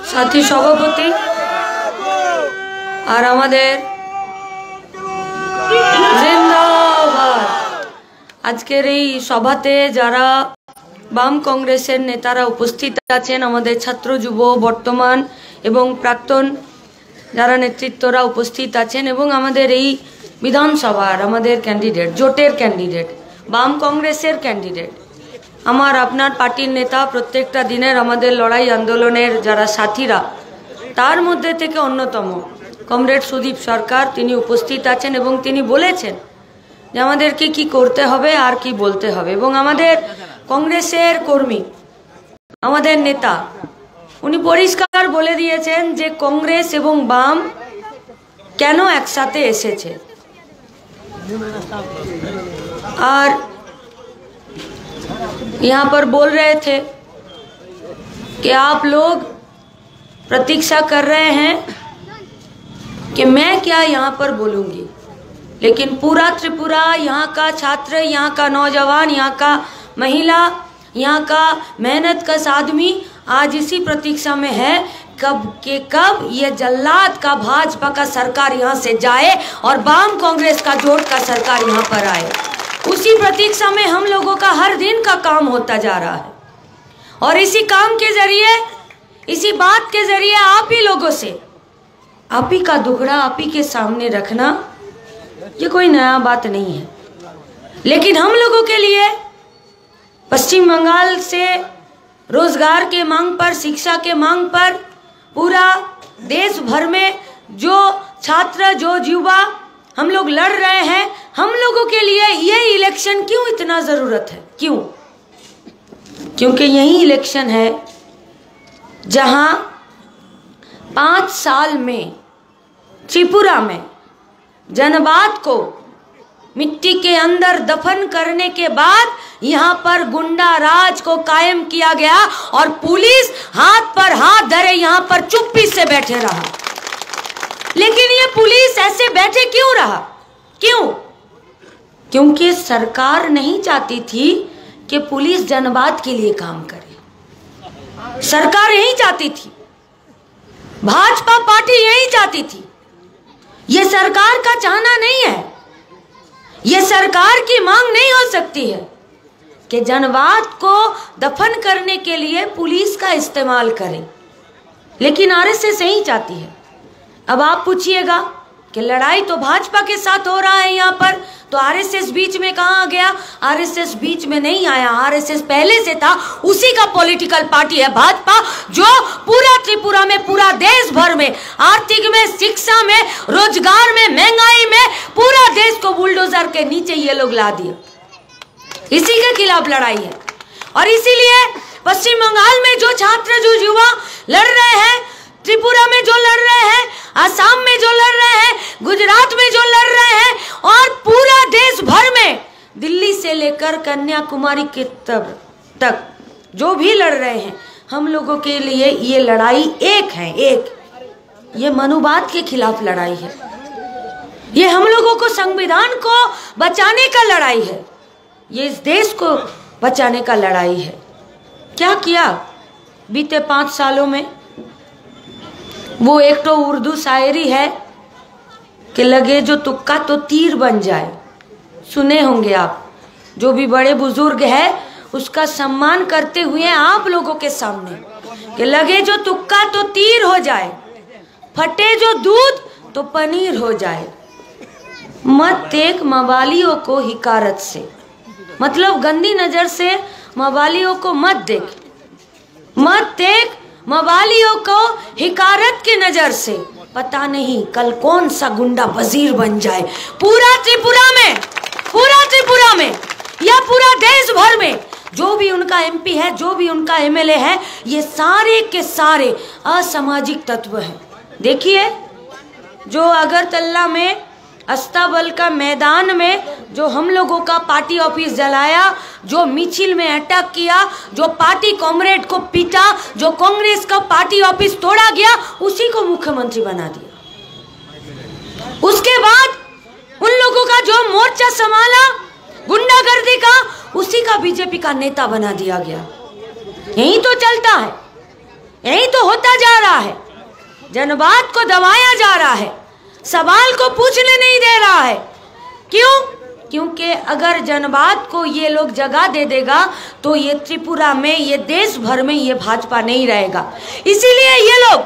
साथी सभापति और आमादेर जिंदाबाद। आजकेर এই সভাতে যারা বাম কংগ্রেসের নেতারা উপস্থিত আছেন, আমাদের ছাত্র যুব বর্তমান এবং প্রাক্তন যারা নেতৃত্বরা উপস্থিত আছেন এবং আমাদের এই বিধানসভার আমাদের ক্যান্ডিডেট, জোটের ক্যান্ডিডেট, বাম কংগ্রেসের ক্যান্ডিডেট, আমার আপনার পার্টির নেতা, প্রত্যেকটা দিনের আমাদের লড়াই আন্দোলনের যারা সাথীরা, তার মধ্যে থেকে অন্যতম কমরেড সুদীপ সরকার, তিনি উপস্থিত আছেন এবং তিনি বলেছেন যে আমাদেরকে কি করতে হবে আর কি বলতে হবে। এবং আমাদের কংগ্রেসের কর্মী, আমাদের নেতা, উনি পরিষ্কার বলে দিয়েছেন যে কংগ্রেস এবং বাম কেন একসাথে এসেছে। और यहाँ पर बोल रहे थे कि आप लोग प्रतीक्षा कर रहे हैं कि मैं क्या यहाँ पर बोलूँगी, लेकिन पूरा त्रिपुरा, यहाँ का छात्र, यहाँ का नौजवान, यहाँ का महिला, यहाँ का मेहनत कश आदमी आज इसी प्रतीक्षा में है कब ये जल्लाद का भाजपा का सरकार यहाँ से जाए और वाम कांग्रेस का जोड़ का सरकार यहाँ पर आए। उसी प्रतीक्षा में हम लोगों का हर दिन का काम होता जा रहा है और इसी काम के जरिए, इसी बात के जरिए आप ही लोगों से आप ही का दुखड़ा आप ही के सामने रखना ये कोई नया बात नहीं है। लेकिन हम लोगों के लिए पश्चिम बंगाल से रोजगार के मांग पर, शिक्षा के मांग पर पूरा देश भर में जो छात्र, जो युवा हम लोग लड़ रहे हैं, हम लोगों के लिए ये इलेक्शन क्यों इतना जरूरत है? क्यों? क्योंकि यही इलेक्शन है जहां 5 साल में त्रिपुरा में जनवाद को मिट्टी के अंदर दफन करने के बाद यहाँ पर गुंडा राज को कायम किया गया और पुलिस हाथ पर हाथ धरे यहाँ पर चुप्पी से बैठे रहा। लेकिन ये पुलिस ऐसे बैठे क्यों रहा? क्यों? क्योंकि सरकार नहीं चाहती थी कि पुलिस जनवाद के लिए काम करे। सरकार यही चाहती थी, भाजपा पार्टी यही चाहती थी। ये सरकार का चाहना नहीं है, ये सरकार की मांग नहीं हो सकती है कि जनवाद को दफन करने के लिए पुलिस का इस्तेमाल करें। लेकिन आरएसएस यही चाहती है। अब आप पूछिएगा कि लड़ाई तो भाजपा के साथ हो रहा है यहाँ पर, तो आरएसएस बीच में कहाँ आ गया? आरएसएस बीच में नहीं आया, आरएसएस पहले से था। उसी का पॉलिटिकल पार्टी है भाजपा, जो पूरा त्रिपुरा में, पूरा देश भर में, आर्थिक में, शिक्षा में, रोजगार में, महंगाई में पूरा देश को बुलडोजर के नीचे ये लोग ला दिया। इसी के खिलाफ लड़ाई है। और इसीलिए पश्चिम बंगाल में जो छात्र, जो युवा लड़ रहे हैं, त्रिपुरा में जो लड़ रहे हैं, असम में जो लड़ रहे हैं, गुजरात में जो लड़ रहे हैं और पूरा देश भर में, दिल्ली से लेकर कन्याकुमारी के तक जो भी लड़ रहे हैं, हम लोगों के लिए ये लड़ाई एक है। एक ये मनुवाद के खिलाफ लड़ाई है, ये हम लोगों को संविधान को बचाने का लड़ाई है, ये इस देश को बचाने का लड़ाई है। क्या किया बीते 5 सालों में? वो एक तो उर्दू शायरी है कि लगे जो तुक्का तो तीर बन जाए, सुने होंगे आप। जो भी बड़े बुजुर्ग है उसका सम्मान करते हुए आप लोगों के सामने कि लगे जो तुक्का तो तीर हो जाए, फटे जो दूध तो पनीर हो जाए, मत देख मवालियों को हिकारत से, मतलब गंदी नजर से मवालियों को मत देख, मत देख मवालियों को हिकारत की नजर से, पता नहीं कल कौन सा गुंडा वजीर बन जाए। पूरा त्रिपुरा में या पूरा देश भर में जो भी उनका एमपी है, जो भी उनका एमएलए है, ये सारे के सारे असामाजिक तत्व हैं। देखिए जो अगरतला में अस्ताबल का मैदान में जो हम लोगों का पार्टी ऑफिस जलाया, जो मिचिल में अटैक किया, जो पार्टी कॉमरेड को पीटा, जो कांग्रेस का पार्टी ऑफिस तोड़ा गया, उसी को मुख्यमंत्री बना दिया। उसके बाद उन लोगों का जो मोर्चा संभाला, गुंडा गुंडागर्दी का, उसी का बीजेपी का नेता बना दिया गया। यही तो चलता है, यही तो होता जा रहा है। जनवाद को दबाया जा रहा है, सवाल को पूछने नहीं दे रहा है। क्यों? क्योंकि अगर जनवाद को ये लोग जगह दे देगा तो ये त्रिपुरा में, ये देश भर में ये भाजपा नहीं रहेगा। इसीलिए ये लोग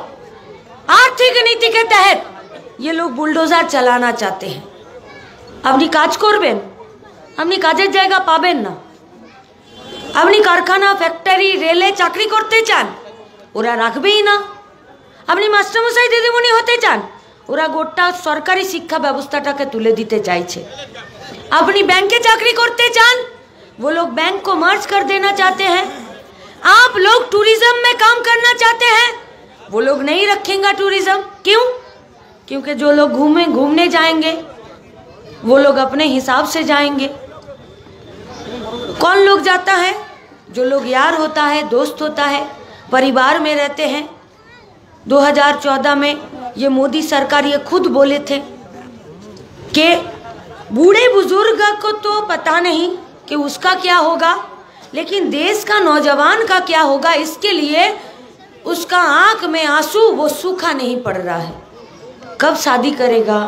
आर्थिक नीति के तहत ये लोग बुलडोजर चलाना चाहते हैं। अपनी काज करबेन, अपनी काजेर जायगा पाबेन ना। अपनी कारखाना, फैक्टरी, रेले चाकरी करते चान, ओरा राखबेई ना। अपनी मास्टरमशाई दिदिमणि होते चान, ओरा गोटा सरकारी शिक्षा व्यवस्थाटाके तुले दिते चाइछे। अपनी बैंके चाकरी करते चान, वो लोग बैंक को मर्ज कर देना चाहते हैं। आप लोग टूरिज्म में काम करना चाहते हैं, वो लोग नहीं रखेंगे टूरिज्म। क्यों? क्योंकि जो लोग घूमने जाएंगे वो लोग अपने हिसाब से जाएंगे। कौन लोग जाता है? जो लोग यार होता है, दोस्त होता है, परिवार में रहते हैं। 2014 में ये मोदी सरकार ये खुद बोले थे कि बूढ़े बुजुर्ग को तो पता नहीं कि उसका क्या होगा, लेकिन देश का नौजवान का क्या होगा, इसके लिए उसका आंख में आंसू वो सूखा नहीं पड़ रहा है। कब शादी करेगा,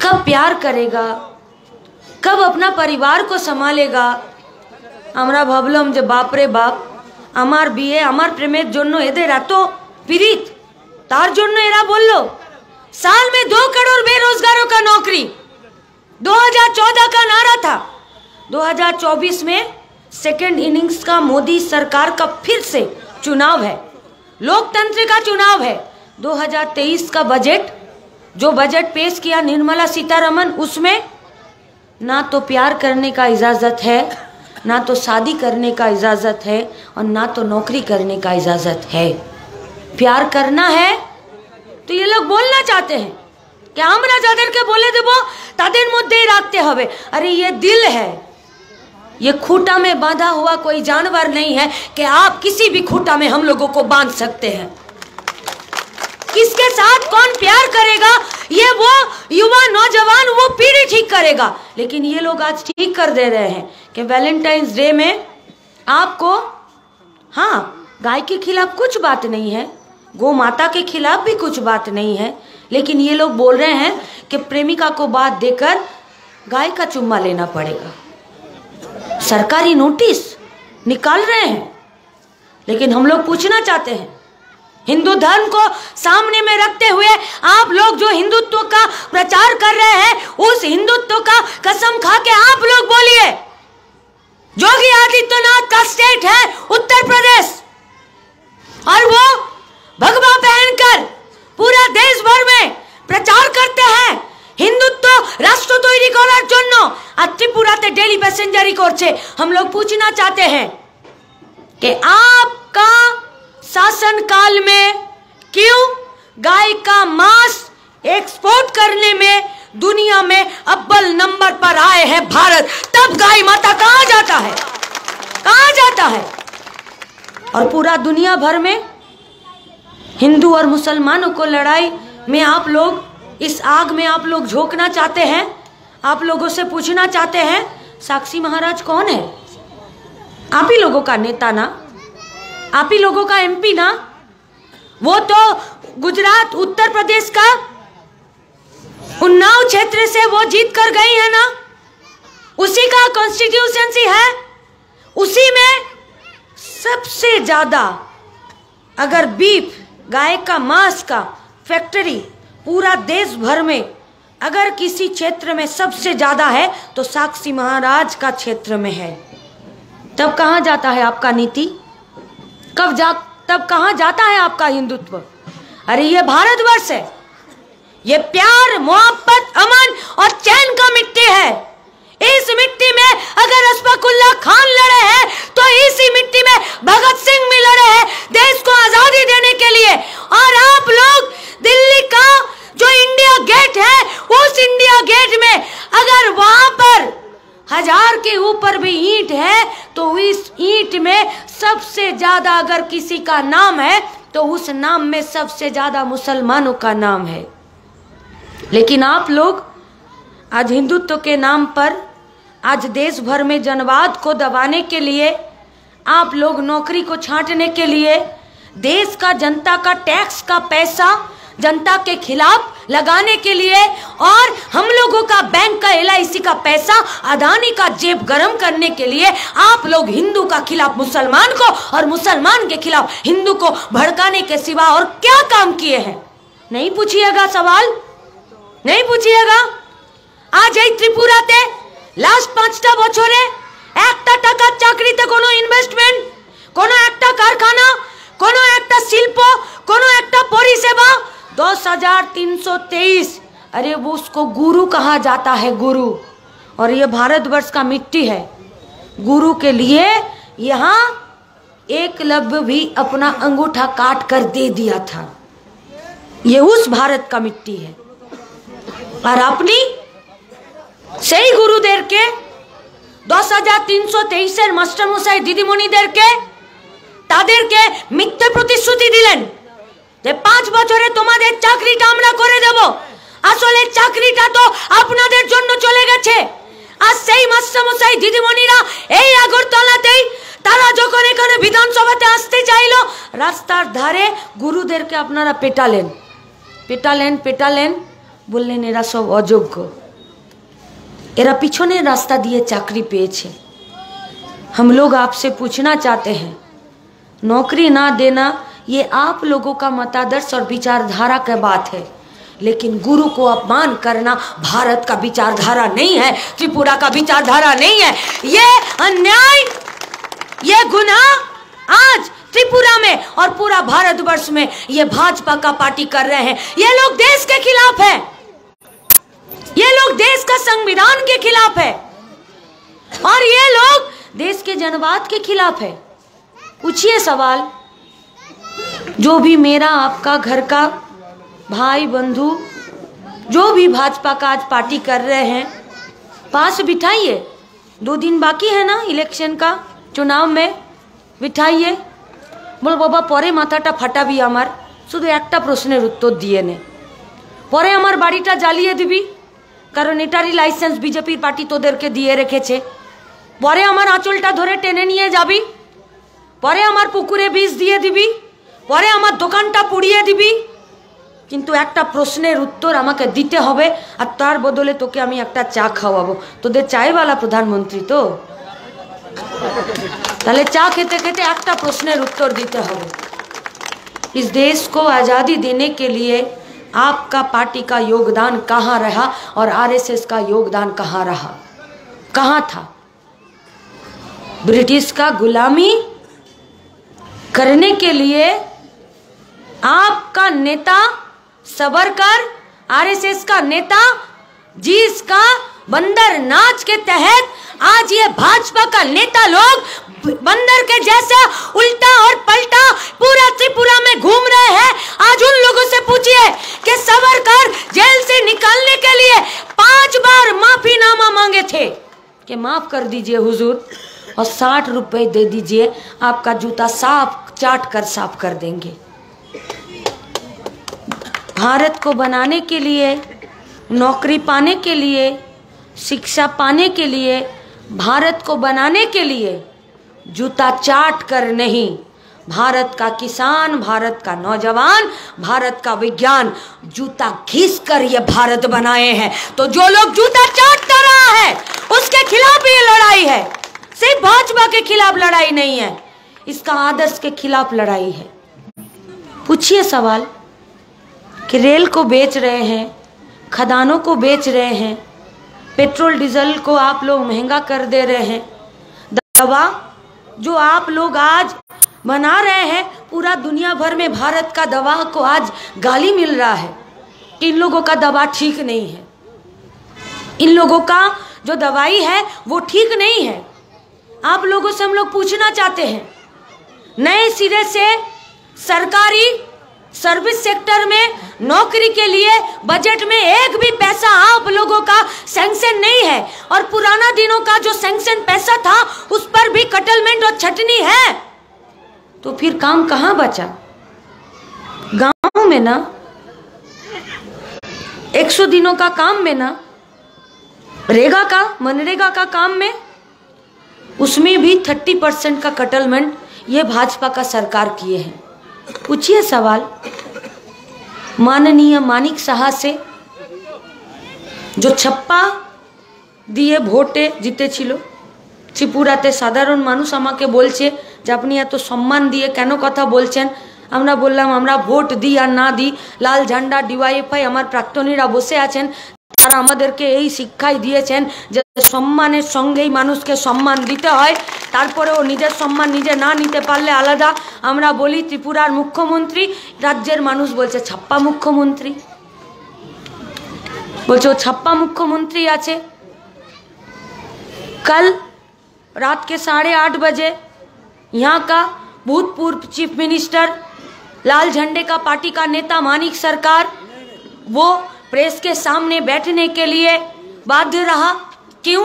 कब प्यार करेगा, कब अपना परिवार को संभालेगा। আমরা ভাবলাম যে বাপ রে বাপ, আমার বিয়ে আমার প্রেমের জন্য এদের এত পীড়িত, তার জন্য এরা বলল साल में 2 करोड़ बेरोजगारों का नौकरी। 2014 का नारा था, 2024 में सेकेंड इनिंग्स का मोदी सरकार का फिर से चुनाव है, लोकतंत्र का चुनाव है। 2023 का बजट, जो बजट पेश किया निर्मला सीतारमन, उसमें ना तो प्यार करने का इजाज़त है, ना तो शादी करने का इजाज़त है, और ना तो नौकरी करने का इजाज़त है। प्यार करना है तो ये लोग बोलना चाहते हैं कि আমরা যাদেরকে বলে দেব তাদের মধ্যেই রাখতে হবে। अरे ये दिल है, ये खूंटा में बांधा हुआ कोई जानवर नहीं है कि आप किसी भी खूंटा में हम लोगों को बांध सकते हैं। किसके साथ कौन प्यार करेगा ये वो युवा नौजवान, वो पीढ़ी ठीक करेगा। लेकिन ये लोग आज ठीक कर दे रहे हैं कि वैलेंटाइंस डे में आपको, हाँ, गाय के खिलाफ कुछ बात नहीं है, गौ माता के खिलाफ भी कुछ बात नहीं है, लेकिन ये लोग बोल रहे हैं कि प्रेमिका को बात देकर गाय का चुम्मा लेना पड़ेगा। सरकारी नोटिस निकाल रहे हैं। लेकिन हम लोग पूछना चाहते हैं, हिंदू धर्म को सामने में रखते हुए आप लोग जो हिंदुत्व का प्रचार कर रहे हैं, उस हिंदुत्व का कसम खा के आप लोग बोलिए, योगी आदित्यनाथ का स्टेट है उत्तर प्रदेश, और वो भगवा पहनकर पूरा देश भर में प्रचार करते हैं हिंदुत्व राष्ट्र तैरी करार जन्नो, और त्रिपुराते डेली पैसेंजरी करछे। हम लोग पूछना चाहते हैं कि आपका शासन काल में क्यों गाय का मांस एक्सपोर्ट करने में दुनिया में अव्वल नंबर पर आए हैं भारत, तब गाय माता कहाँ जाता है, कहाँ जाता है? और पूरा दुनिया भर में हिंदू और मुसलमानों को लड़ाई में आप लोग, इस आग में आप लोग झोंकना चाहते हैं। आप लोगों से पूछना चाहते हैं, साक्षी महाराज कौन है? आप ही लोगों का नेता ना, आप ही लोगों का एमपी ना। वो तो गुजरात, उत्तर प्रदेश का उन्नाव क्षेत्र से वो जीत कर गई है ना, उसी का कॉन्स्टिट्यूशंसी है। उसी में सबसे ज्यादा अगर बीफ, गाय का मांस का फैक्ट्री पूरा देश भर में अगर किसी क्षेत्र में सबसे ज्यादा है तो साक्षी महाराज का क्षेत्र में है। तब कहाँ जाता है आपका नीति? तब कहाँ जाता है आपका हिंदुत्व? अरे ये भारतवर्ष है, ये प्यार, मोहब्बत, अमन और चैन का मिट्टी है। इस मिट्टी में अगर अशफाकुल्लाह खान लड़े हैं तो इसी मिट्टी में भगत सिंह भी लड़े हैं देश को आजादी देने के लिए। और आप लोग दिल्ली का जो इंडिया गेट है, उस इंडिया गेट में अगर वहां पर 1000 के ऊपर भी ईंट है तो इस ईंट में सबसे ज्यादा अगर किसी का नाम है तो उस नाम में सबसे ज्यादा मुसलमानों का नाम है। लेकिन आप लोग आज हिंदुत्व के नाम पर आज देश भर में जनवाद को दबाने के लिए, आप लोग नौकरी को छांटने के लिए, देश का जनता का टैक्स का पैसा जनता के खिलाफ लगाने के लिए और हम लोगों का बैंक का LIC का पैसा अदानी का जेब गरम करने के लिए आप लोग हिंदू का खिलाफ मुसलमान को और मुसलमान के खिलाफ हिंदू को भड़काने के सिवा और क्या काम किए हैं? नहीं पूछिएगा सवाल, नहीं पूछिएगा। आज এই ত্রিপুরাতে লাস্ট 5টা বছরে একটা টাকার চাকরিতে কোনো ইনভেস্টমেন্ট, কোনো একটা কারখানা, কোনো একটা শিল্প, কোনো একটা পরিষেবা 10,323। अरे वो उसको गुरु कहा जाता है, गुरु। और ये भारतवर्ष का मिट्टी है। गुरु के लिए यहाँ एकलव्य भी अपना अंगूठा काट कर दे दिया था। ये उस भारत का मिट्टी है। और अपनी সেই গুরুদেরকে 10,323 মাস্টার মশাই দিদিমণিদেরকে তাদেরকে মিথ্যে প্রতিশ্রুতি দিলেন যে 5 বছরে তোমাদের চাকরিটা আমরা করে দেব। আসলে চাকরিটা তো আপনাদের জন্য চলে গেছে। আর সেই মাস্টার মশাই দিদিমণিরা এই আগরতলাতেই তারা যখন এখানে বিধানসভাতে আসতে চাইলো, রাস্তার ধারে গুরুদেরকে আপনারা পেটালেন, পেটালেন, পেটালেন, বললেন এরা সব অযোগ্য, एरा पिछने रास्ता दिए चाकरी पेचे। हम लोग आपसे पूछना चाहते हैं, नौकरी ना देना ये आप लोगों का मतादर्श और विचारधारा की बात है, लेकिन गुरु को अपमान करना भारत का विचारधारा नहीं है, त्रिपुरा का विचारधारा नहीं है। ये अन्याय, ये गुनाह आज त्रिपुरा में और पूरा भारतवर्ष में ये भाजपा का पार्टी कर रहे हैं। ये लोग देश के खिलाफ है, ये लोग देश का संविधान के खिलाफ है और ये लोग देश के जनवाद के खिलाफ है। पूछिए सवाल, जो भी मेरा आपका घर का भाई बंधु जो भी भाजपा का आज पार्टी कर रहे हैं, पास बिठाइए। 2 दिन बाकी है ना इलेक्शन का, चुनाव में बिठाइए। बोल बाबा परे माथाटा फाटाबी आमार, शुधु एकटा प्रश्नेर उत्तर दिए ने, परे आमार बाड़ीटा জ্বালিয়ে दिबी, कारण एटारी लाइसेंस बीजेपी पार्टी तोदेरके दिए रेखेछे। परे आमार आँचलटा धरे टेने निये जाबी, परे आमार पुकुरे बीज दिए दिबी, परे आमार दोकानटा पुड़िए दिबी, किन्तु एकटा प्रश्नेर उत्तर आमाके दिते होबे और तार बदले तोके आमी एकटा चा खावाबो। तोदेर चायवाला प्रधानमंत्री तो, ताहले चा खेते खेते एकटा प्रश्नेर उत्तर दिते होबे। इस देश को आज़ादी देने के लिए आपका पार्टी का योगदान कहाँ रहा और RSS का योगदान कहाँ रहा, कहाँ था? ब्रिटिश का गुलामी करने के लिए आपका नेता सावरकर, RSS का नेता, जिसका बंदर नाच के तहत आज ये भाजपा का नेता लोग बंदर के जैसा उल्टा और पलटा पूरा त्रिपुरा में घूम रहे हैं। आज उन लोगों से पूछिए कि सावरकर जेल से निकलने के लिए 5 बार माफीनामा मांगे थे कि माफ कर दीजिए हुजूर और 60 रुपए दे दीजिए, आपका जूता साफ चाट कर साफ कर देंगे। भारत को बनाने के लिए, नौकरी पाने के लिए, शिक्षा पाने के लिए, भारत को बनाने के लिए जूता चाट कर नहीं, भारत का किसान, भारत का नौजवान, भारत का विज्ञान जूता घिस कर ये भारत बनाए हैं। तो जो लोग जूता चाटता रहा है उसके खिलाफ ये लड़ाई है, सिर्फ भाजपा के खिलाफ लड़ाई नहीं है, इसका आदर्श के खिलाफ लड़ाई है। पूछिए सवाल कि रेल को बेच रहे हैं, खदानों को बेच रहे हैं, पेट्रोल डीजल को आप लोग महंगा कर दे रहे हैं, दवा जो आप लोग आज बना रहे हैं, पूरा दुनिया भर में भारत का दवा को आज गाली मिल रहा है। इन लोगों का दवा ठीक नहीं है, इन लोगों का जो दवाई है वो ठीक नहीं है। आप लोगों से हम लोग पूछना चाहते हैं, नए सिरे से सरकारी सर्विस सेक्टर में नौकरी के लिए बजट में एक भी पैसा आप लोगों का सैंक्शन नहीं है और पुराना दिनों का जो सैंक्शन पैसा था उस पर भी कटलमेंट और छटनी है, तो फिर काम कहाँ बचा? गांव में ना 100 दिनों का काम में ना रेगा का, मनरेगा का काम में, उसमें भी 30% का कटलमेंट ये भाजपा का सरकार किए हैं। पूछिए सवाल माननीय मानिक साहा से, जो छप्पा दिए ভোটে জিতেছিল ত্রিপুরাতে। সাধারণ মানুষ আমাকে বলছে যে আপনি এত সম্মান দিয়ে কেন কথা বলছেন। আমরা বললাম আমরা ভোট দিই আর না দিই, লাল ঝান্ডা ডিওয়াইএফআই আমার প্রাক্তনীরা বসে আছেন, তারা আমাদেরকে এই শিক্ষাই দিয়েছেন যে সম্মানের সঙ্গেই মানুষকে সম্মান দিতে হয়। তারপরেও নিজের সম্মান নিজে না নিতে পারলে আলাদা। আমরা বলি ত্রিপুরার মুখ্যমন্ত্রী, রাজ্যের মানুষ বলছে ছাপ্পা মুখ্যমন্ত্রী, বলছে ও ছাপ্পা মুখ্যমন্ত্রী আছে। कल रात के 8:30 बजे यहाँ का भूतपूर्व चीफ मिनिस्टर, लाल झंडे का पार्टी का नेता मानिक सरकार, वो प्रेस के सामने बैठने के लिए बाध्य रहा। क्यों?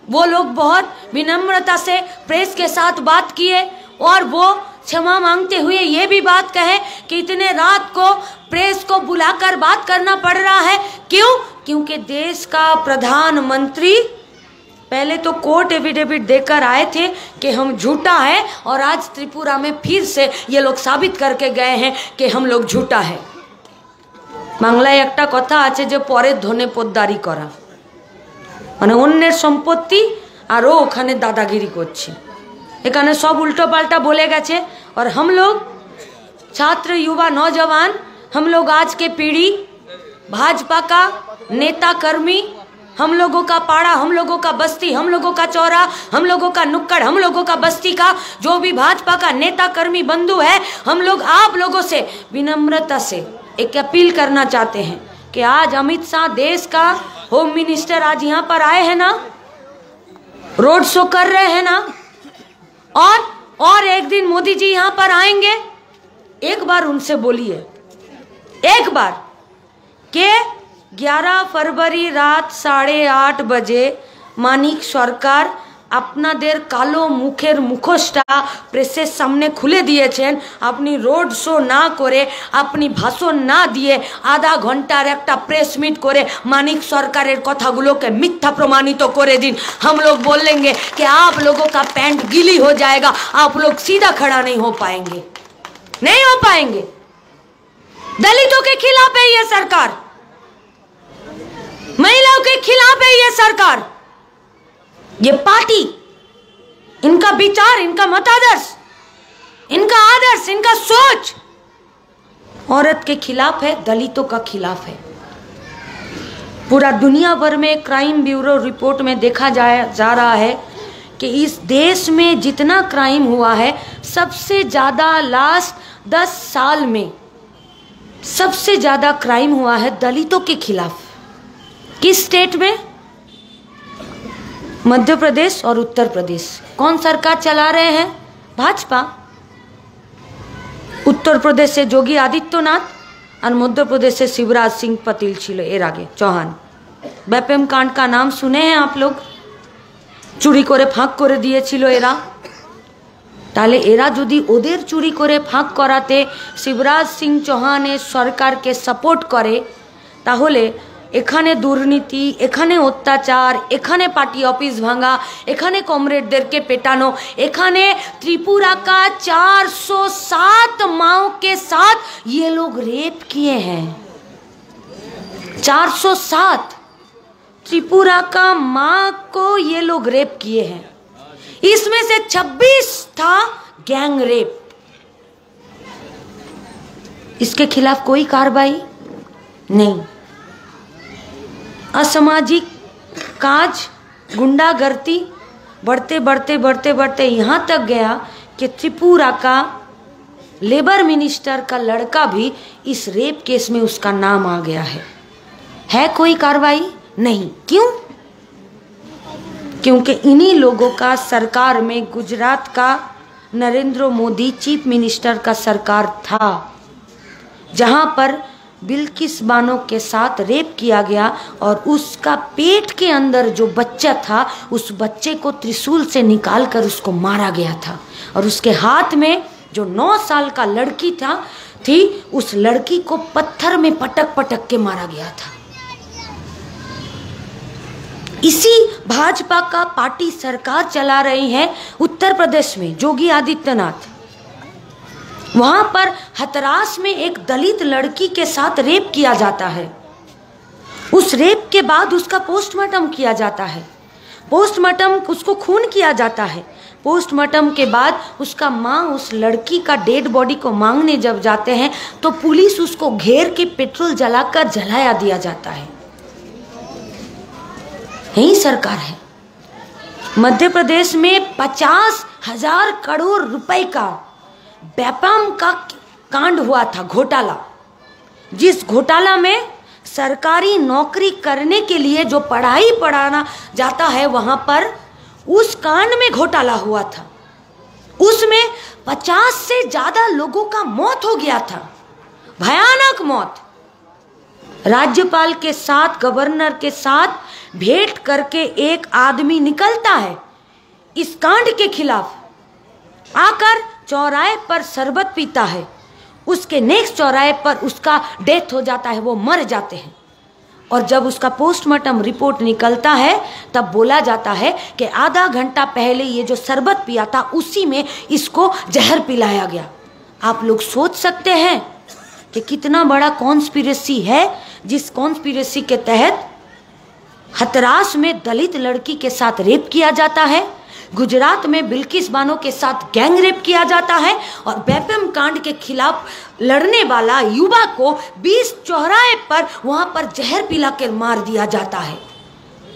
वो लोग बहुत विनम्रता से प्रेस के साथ बात किए और वो क्षमा मांगते हुए ये भी बात कहे कि इतने रात को प्रेस को बुलाकर बात करना पड़ रहा है। क्यों? क्योंकि देश का प्रधानमंत्री पहले तो कोर्ट एफिडेविट देकर आए थे कि हम झूठा है, और आज त्रिपुरा में फिर से ये लोग साबित करके गए हैं कि हम लोग झूठा है। बांग्लाয় একটা কথা আছে যে পরের ধনে পোদ্দারি করা, মানে অন্যের সম্পত্তি আর ও ওখানে দাদাগিরি করছে। এখানে সব উল্টো পাল্টা বলে গেছে। और हम लोग छात्र, युवा, नौजवान, हम लोग आज के पीढ़ी, भाजपा का नेता कर्मी, हम लोगों का पाड़ा, हम लोगों का बस्ती, हम लोगों का चौरा, हम लोगों का नुक्कड़, हम लोगों का बस्ती का जो भी भाजपा का नेता कर्मी बंधु है, हम लोग आप लोगों से विनम्रता से एक अपील करना चाहते हैं कि आज अमित शाह, देश का होम मिनिस्टर, आज यहाँ पर आए हैं ना, रोड शो कर रहे हैं ना, और एक दिन मोदी जी यहाँ पर आएंगे। एक बार उनसे बोलिए, एक बार के 11 फरवरी रात 8:30 बजे मानिक सरकार আপনাদের কালো মুখের মুখোশটা প্রেসের সামনে খুলে দিয়েছেন। আপনি রোড শো না করে, আপনি ভাষণ না দিয়ে आधा ঘন্টার একটা प्रेस मीट করে मानिक सरकारेर কথাগুলোকে मिथ्या प्रमाणित করে दिन। हम लोग बोलेंगे कि आप लोगों का पैंट गीली हो जाएगा, आप लोग सीधा खड़ा नहीं हो पाएंगे, नहीं हो पाएंगे। दलितों के खिलाफ है ये सरकार, महिलाओं के खिलाफ है ये सरकार, ये पार्टी, इनका विचार, इनका मतादर्श, इनका आदर्श, इनका सोच औरत के खिलाफ है, दलितों का खिलाफ है। पूरा दुनिया भर में क्राइम ब्यूरो रिपोर्ट में देखा जा रहा है कि इस देश में जितना क्राइम हुआ है, सबसे ज्यादा लास्ट 10 साल में सबसे ज्यादा क्राइम हुआ है दलितों के खिलाफ। किस स्टेट में? मध्य प्रदेश और उत्तर प्रदेश। कौन सरकार चला रहे हैं? भाजपा। उत्तर प्रदेश से योगी आदित्यनाथ और मध्य प्रदेश से शिवराज सिंह पटेल छिलो एर आगे चौहान। बैपेम कांड का नाम सुने हैं आप लोग? चुरी करे फाँक करे दिएछिलो एरा। ताहले एरा यदि ओदेर चुरी करे फाँक कराते शिवराज सिंह चौहानेर सरकारके सपोर्ट करे, ताहले এখানে দুর্নীতি, এখানে অত্যাচার, এখানে পার্টি অফিস ভাঙা, এখানে কমরেডদেরকে পেটানো, এখানে त्रिपुरा का 407 माओं के साथ ये लोग रेप किए हैं। 407 त्रिपुरा का माँ को ये लोग रेप किए हैं। इसमें से 26 था गैंग रेप। इसके खिलाफ कोई कार्रवाई नहीं। असामाजिक काज, गुंडागर्दी बढ़ते बढ़ते बढ़ते बढ़ते यहाँ तक गया कि त्रिपुरा का लेबर मिनिस्टर का लड़का भी इस रेप केस में उसका नाम आ गया है कोई कार्रवाई नहीं। क्यों? क्योंकि इन्हीं लोगों का सरकार में गुजरात का नरेंद्र मोदी चीफ मिनिस्टर का सरकार था, जहां पर बिल्किस बानो के साथ रेप किया गया और उसका पेट के अंदर जो बच्चा था, उस बच्चे को त्रिशूल से निकालकर उसको मारा गया था, और उसके हाथ में जो 9 साल का लड़की थी उस लड़की को पत्थर में पटक पटक के मारा गया था। इसी भाजपा का पार्टी सरकार चला रही है उत्तर प्रदेश में, योगी आदित्यनाथ। वहां पर हथरास में एक दलित लड़की के साथ रेप किया जाता है। उस रेप के बाद उसका पोस्टमार्टम किया जाता है। पोस्टमार्टम, उसको खून किया जाता है। पोस्टमार्टम के बाद उसका माँ उस लड़की का डेड बॉडी को मांगने जब जाते हैं तो पुलिस उसको घेर के पेट्रोल जलाकर जलाया दिया जाता है। यही सरकार है। मध्य प्रदेश में 50,000 करोड़ रुपए का व्यापम का कांड हुआ था, घोटाला। जिस घोटाला में सरकारी नौकरी करने के लिए जो पढ़ाई पढ़ाना जाता है, वहां पर उस कांड में घोटाला हुआ था। उसमें 50 से ज्यादा लोगों का मौत हो गया था, भयानक मौत। राज्यपाल के साथ, गवर्नर के साथ भेंट करके एक आदमी निकलता है इस कांड के खिलाफ, आकर चौराहे पर शरबत पीता है। उसके नेक्स्ट चौराहे पर उसका डेथ हो जाता है, वो मर जाते हैं। और जब उसका पोस्टमार्टम रिपोर्ट निकलता है तब बोला जाता है कि आधा घंटा पहले ये जो शरबत पिया था उसी में इसको जहर पिलाया गया। आप लोग सोच सकते हैं कि कितना बड़ा कॉन्स्पिरेसी है, जिस कॉन्स्पिरेसी के तहत हथरास में दलित लड़की के साथ रेप किया जाता है, गुजरात में बिल्किस बानो के साथ गैंग रेप किया जाता है और व्यापम कांड के खिलाफ लड़ने वाला युवा को 20 चौराहे पर वहां पर जहर पिला कर मार दिया जाता है।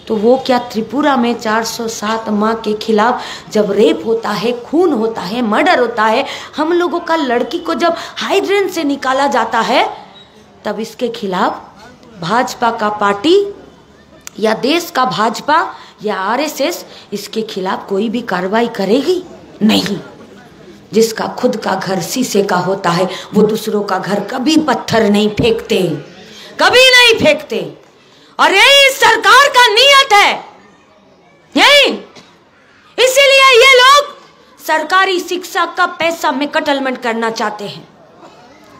तो वो क्या त्रिपुरा में 407 माँ के खिलाफ जब रेप होता है, खून होता है, मर्डर होता है, हम लोगों का लड़की को जब हाइड्रेन से निकाला जाता है, तब इसके खिलाफ भाजपा का पार्टी या देश का भाजपा या आरएसएस इसके खिलाफ कोई भी कार्रवाई करेगी नहीं। जिसका खुद का घर शीशे का होता है वो दूसरों का घर कभी पत्थर नहीं फेंकते, कभी नहीं फेंकते। और यही सरकार का नियत है, यही इसीलिए ये लोग सरकारी शिक्षा का पैसा में कटलमेंट करना चाहते हैं।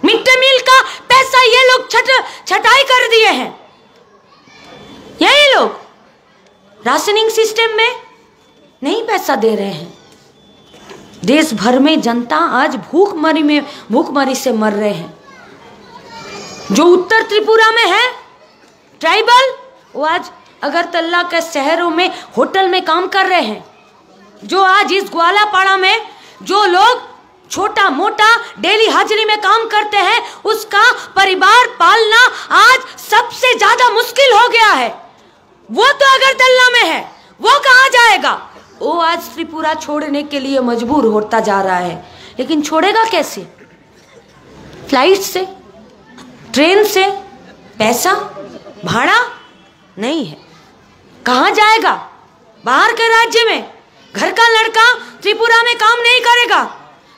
मिड डे मील का पैसा ये लोग छटाई कर दिए हैं। यही लोग राशनिंग सिस्टम में नहीं पैसा दे रहे हैं। देश भर में जनता आज भूखमरी से मर रहे हैं। जो उत्तर त्रिपुरा में है ट्राइबल, वो आज अगरतला के शहरों में होटल में काम कर रहे हैं। जो आज इस ग्वालापाड़ा में जो लोग छोटा मोटा डेली हाजिरी में काम करते हैं, उसका परिवार पालना आज सबसे ज्यादा मुश्किल हो गया है। वो तो अगरतला में है, वो कहाँ जाएगा? वो आज त्रिपुरा छोड़ने के लिए मजबूर होता जा रहा है। लेकिन छोड़ेगा कैसे? फ्लाइट से, ट्रेन से, पैसा भाड़ा नहीं है, कहाँ जाएगा? बाहर के राज्य में घर का लड़का त्रिपुरा में काम नहीं करेगा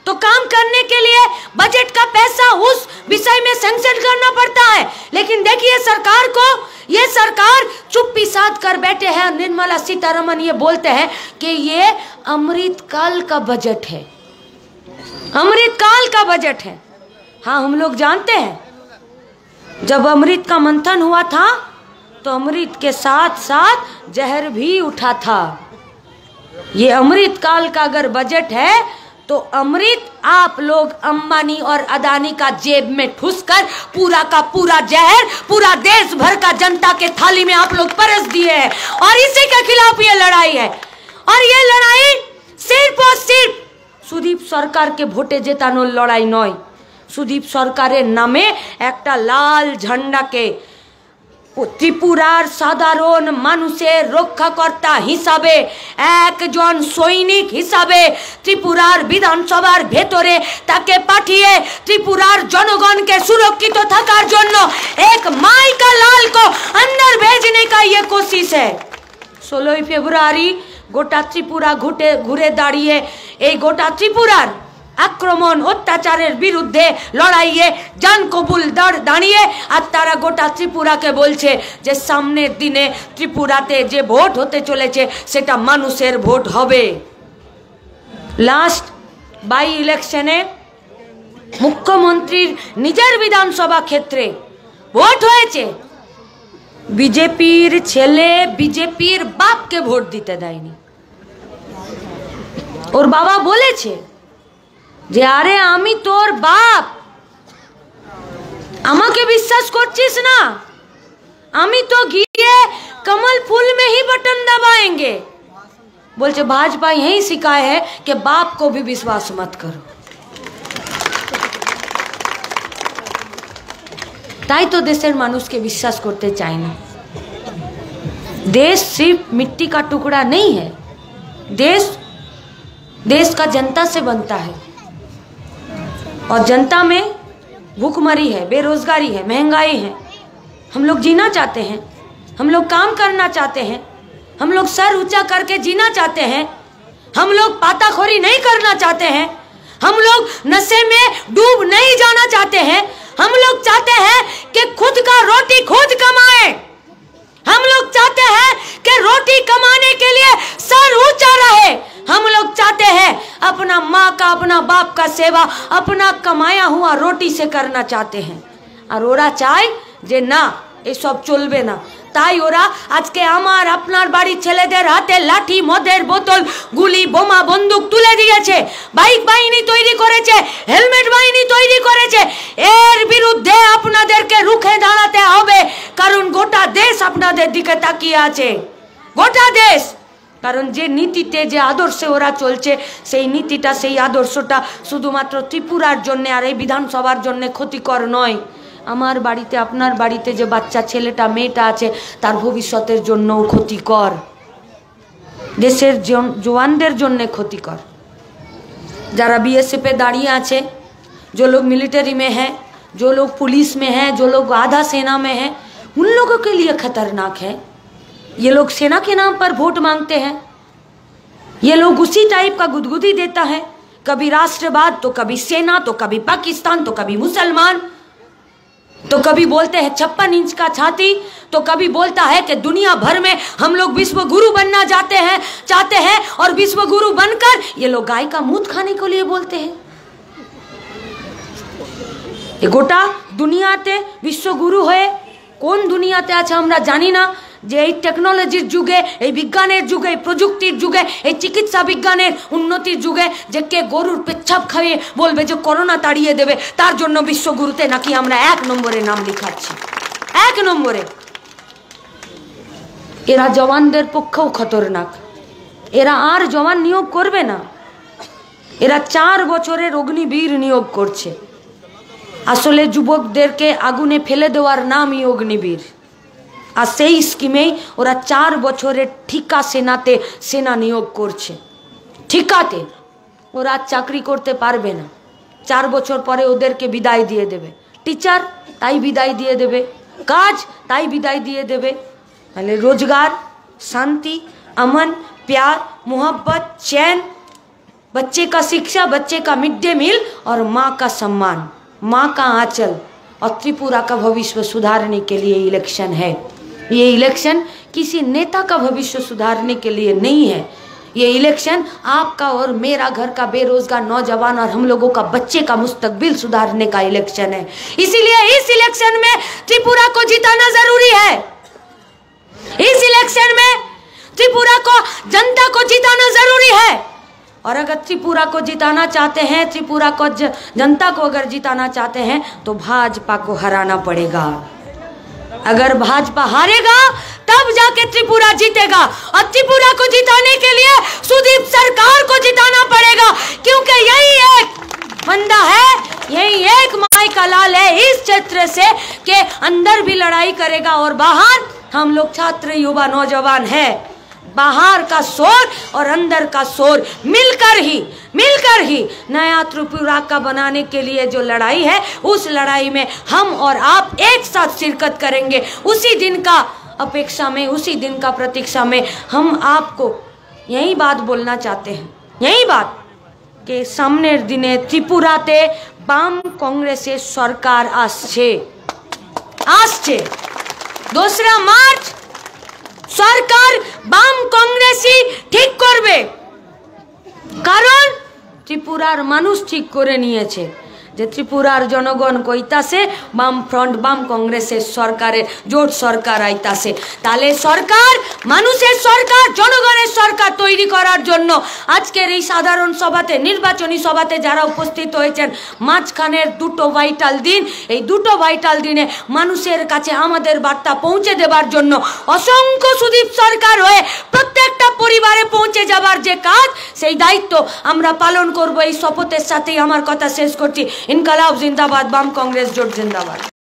तो काम करने के लिए बजट का पैसा उस विषय में सैंक्शन करना पड़ता है। लेकिन देखिए सरकार को, ये सरकार चुप्पी साध कर बैठे हैं। निर्मला सीतारमण ये बोलते हैं कि ये अमृतकाल का बजट है, अमृतकाल का बजट है। हाँ, हम लोग जानते हैं जब अमृत का मंथन हुआ था तो अमृत के साथ साथ जहर भी उठा था। ये अमृतकाल का अगर बजट है तो अमृत आप लोग अंबानी और अदानी का जेब में ठुसकर पूरा का पूरा जहर पूरा देश भर का जनता के थाली में आप लोग परस दिए हैं। और इसी के खिलाफ ये लड़ाई है। और ये लड़ाई सिर्फ और सिर्फ सुदीप सरकार के भोटे जेतानो लड़ाई नय। सुदीप सरकारेर नामे एकटा लाल झंडा के त्रिपुरार साधारण मानुषेर रक्षाकर्ता हिसाबे एकजन सैनिक हिसाबे त्रिपुरार विधानसभार भेतरे ताके पाठिए त्रिपुरार जनगण के सुरक्षित थाकार जन्य एक माई का लाल को अंदर भेजने का ये कोशिश है। 16 फेब्रुआरी गोटा त्रिपुरा घुरे दाड़िए ए गोटा त्रिपुरार आक्रमण अत्याचारेर बिरुद्धे लड़ाइए जान कबुल दाड़िए और तारा गोटा त्रिपुरा के बोलछे जे सामने दिने त्रिपुराते जे भोट होते चलेछे सेटा मानुषेर भोट होबे। लास्ट बाई इलेक्शने मुख्यमंत्री निजेर विधानसभा क्षेत्रे भोट होयेछे বিজেপির ছেলে বিজেপির বাপকে ভোট দিতে দেয়নি। ওর বাবা বলেছে যে আরে আমি তোর বাপ, আমাকে বিশ্বাস করছিস না, আমি तो गए कमल फूल में ही बटन दबाएंगे। बोलते भाजपा यही सिखाए है कि बाप को भी विश्वास मत करो। ताई तो देशेर मानुष के विश्वास करते चाय ना। देश सिर्फ मिट्टी का टुकड़ा नहीं है, देश का जनता से बनता है और जनता में भूखमरी है, बेरोजगारी है, महंगाई है। हम लोग जीना चाहते हैं, हम लोग काम करना चाहते हैं, हम लोग सर ऊंचा करके जीना चाहते हैं, हम लोग पाताखोरी नहीं करना चाहते हैं, हम लोग नशे में डूब नहीं जाना चाहते हैं, हम लोग चाहते हैं कि खुद का रोटी खुद कमाए, हम लोग चाहते हैं कि रोटी कमाने के लिए सर ऊंचा रहे, हम लोग चाहते हैं अपना माँ का अपना बाप का सेवा अपना कमाया हुआ रोटी से करना चाहते हैं। और ओरा चाय जे ना ये सब चलबे ना, তাই ওরা আজকে আমার আপনার বাড়ির ছেলেদের হাতে লাঠি মদের বোতল গুলি বোমা বন্দুক তুলে দিয়েছে, বাইক বাহিনী তৈরি করেছে, হেলমেট বাহিনী তৈরি করেছে। এর বিরুদ্ধে আপনাদেরকে রুখে দাঁড়াতে হবে, কারণ গোটা দেশ আপনাদের দিকে তাকিয়ে আছে, গোটা দেশ। কারণ যে নীতিতে যে আদর্শে ওরা চলছে সেই নীতিটা সেই আদর্শটা শুধুমাত্র ত্রিপুরার জন্য আর এই বিধানসভার জন্য ক্ষতিকর নয়, আমার বাড়িতে আপনার বাড়িতে যে বাচ্চা ছেলেটা মেয়েটা আছে তার ভবিষ্যতের জন্যও ক্ষতিকর, দেশের জওয়ানদের জন্য ক্ষতিকর। যারা बीएसएफ पे दाঁড়িয়ে আছে, जो लोग मिलिट्री में है, जो लोग पुलिस में है, जो लोग आधा सेना में है, उन लोगों के लिए खतरनाक है। ये लोग सेना के नाम पर वोट मांगते हैं, ये लोग उसी टाइप का गुदगुदी देता है, कभी राष्ट्रवाद तो कभी सेना तो कभी पाकिस्तान तो कभी मुसलमान, तो कभी बोलते हैं 56 इंच का छाती, तो कभी बोलता है कि दुनिया भर में हम लोग विश्व गुरु बनना चाहते हैं और विश्व गुरु बनकर ये लोग गाय का मूत खाने के लिए बोलते हैं। ये गोटा दुनियाते विश्व गुरु है কোন দুনিয়াতে আছে আমরা জানি না, যে এই টেকনোলজির যুগে, এই বিজ্ঞানের যুগে, এই প্রযুক্তির যুগে, এই চিকিৎসা বিজ্ঞানের উন্নতির যুগে যে কে গরুর পেচ্ছাপ খাইয়ে বলবে যে করোনা তাড়িয়ে দেবে, তার জন্য বিশ্বগুরুতে নাকি আমরা 1 নম্বরে নাম লিখাচ্ছি, 1 নম্বরে। এরা জওয়ানদের পক্ষেও খতরনাক, এরা আর জওয়ান নিয়োগ করবে না, এরা 4 বছরের অগ্নিবীর নিয়োগ করছে। আসলে যুবকদেরকে আগুনে ফেলে দেওয়ার নামই অগ্নিবীর, আর সেই স্কিমেই ওরা 4 বছরের ঠিকা সেনাতে সেনা নিয়োগ করছে। ঠিকাতে ওরা চাকরি করতে পারবে না, 4 বছর পরে ওদেরকে বিদায় দিয়ে দেবে। টিচার তাই বিদায় দিয়ে দেবে, কাজ তাই বিদায় দিয়ে দেবে। তাহলে रोजगार, शांति, अमन, प्यार, मोहब्बत, चैन, बच्चे का शिक्षा, बच्चे का मिड डे मील और माँ का सम्मान, माँ का आंचल और त्रिपुरा का भविष्य सुधारने के लिए इलेक्शन है। ये इलेक्शन किसी नेता का भविष्य सुधारने के लिए नहीं है, ये इलेक्शन आपका और मेरा घर का बेरोजगार नौजवान और हम लोगों का बच्चे का मुस्तकबिल सुधारने का इलेक्शन है। इसीलिए इस इलेक्शन में त्रिपुरा को जिताना जरूरी है, इस इलेक्शन में त्रिपुरा को जनता को जिताना जरूरी है। और अगर त्रिपुरा को जिताना चाहते हैं, त्रिपुरा को जनता को अगर जिताना चाहते हैं तो भाजपा को हराना पड़ेगा। अगर भाजपा हारेगा तब जाके त्रिपुरा जीतेगा, और त्रिपुरा को जिताने के लिए सुदीप सरकार को जिताना पड़ेगा, क्योंकि यही एक बंदा है, यही एक माई का लाल है इस क्षेत्र से के अंदर भी लड़ाई करेगा और बाहर हम लोग छात्र युवा नौजवान है। बाहर का शोर और अंदर का शोर मिलकर ही नया त्रिपुरा का बनाने के लिए जो लड़ाई है, उस लड़ाई में हम और आप एक साथ शिरकत करेंगे। उसी दिन का अपेक्षा में, उसी दिन का प्रतीक्षा में हम आपको यही बात बोलना चाहते हैं, यही बात कि सामনের দিনে ত্রিপুরাতে বাম কংগ্রেসের সরকার আসছে। 2 মার্চ সরকার বাম কংগ্রেসই ঠিক করবে, কারণ ত্রিপুরার মানুষ ঠিক করে নিয়েছে যে ত্রিপুরার জনগণ কইতাছে বাম ফ্রন্ট বাম কংগ্রেসের সরকারের জোট সরকার আইতাছে, তাহলে সরকার মানুষের সরকার জনগণের সরকার তৈরি করার জন্য আজকের এই সাধারণ সভাতে নির্বাচনী সভাতে যারা উপস্থিত হয়েছেন, মাঝখানের দুটো ভাইটাল দিন, এই দুটো ভাইটাল দিনে মানুষের কাছে আমাদের বার্তা পৌঁছে দেবার জন্য অসংখ্য সুদীপ সরকার হয়ে প্রত্যেকটা পরিবারে পৌঁছে যাবার যে কাজ, সেই দায়িত্ব আমরা পালন করব। এই শপথের সাথেই আমার কথা শেষ করছি। ইনকালাব জিন্দাবাদ, বাম কংগ্রেস জোট জিন্দাবাদ।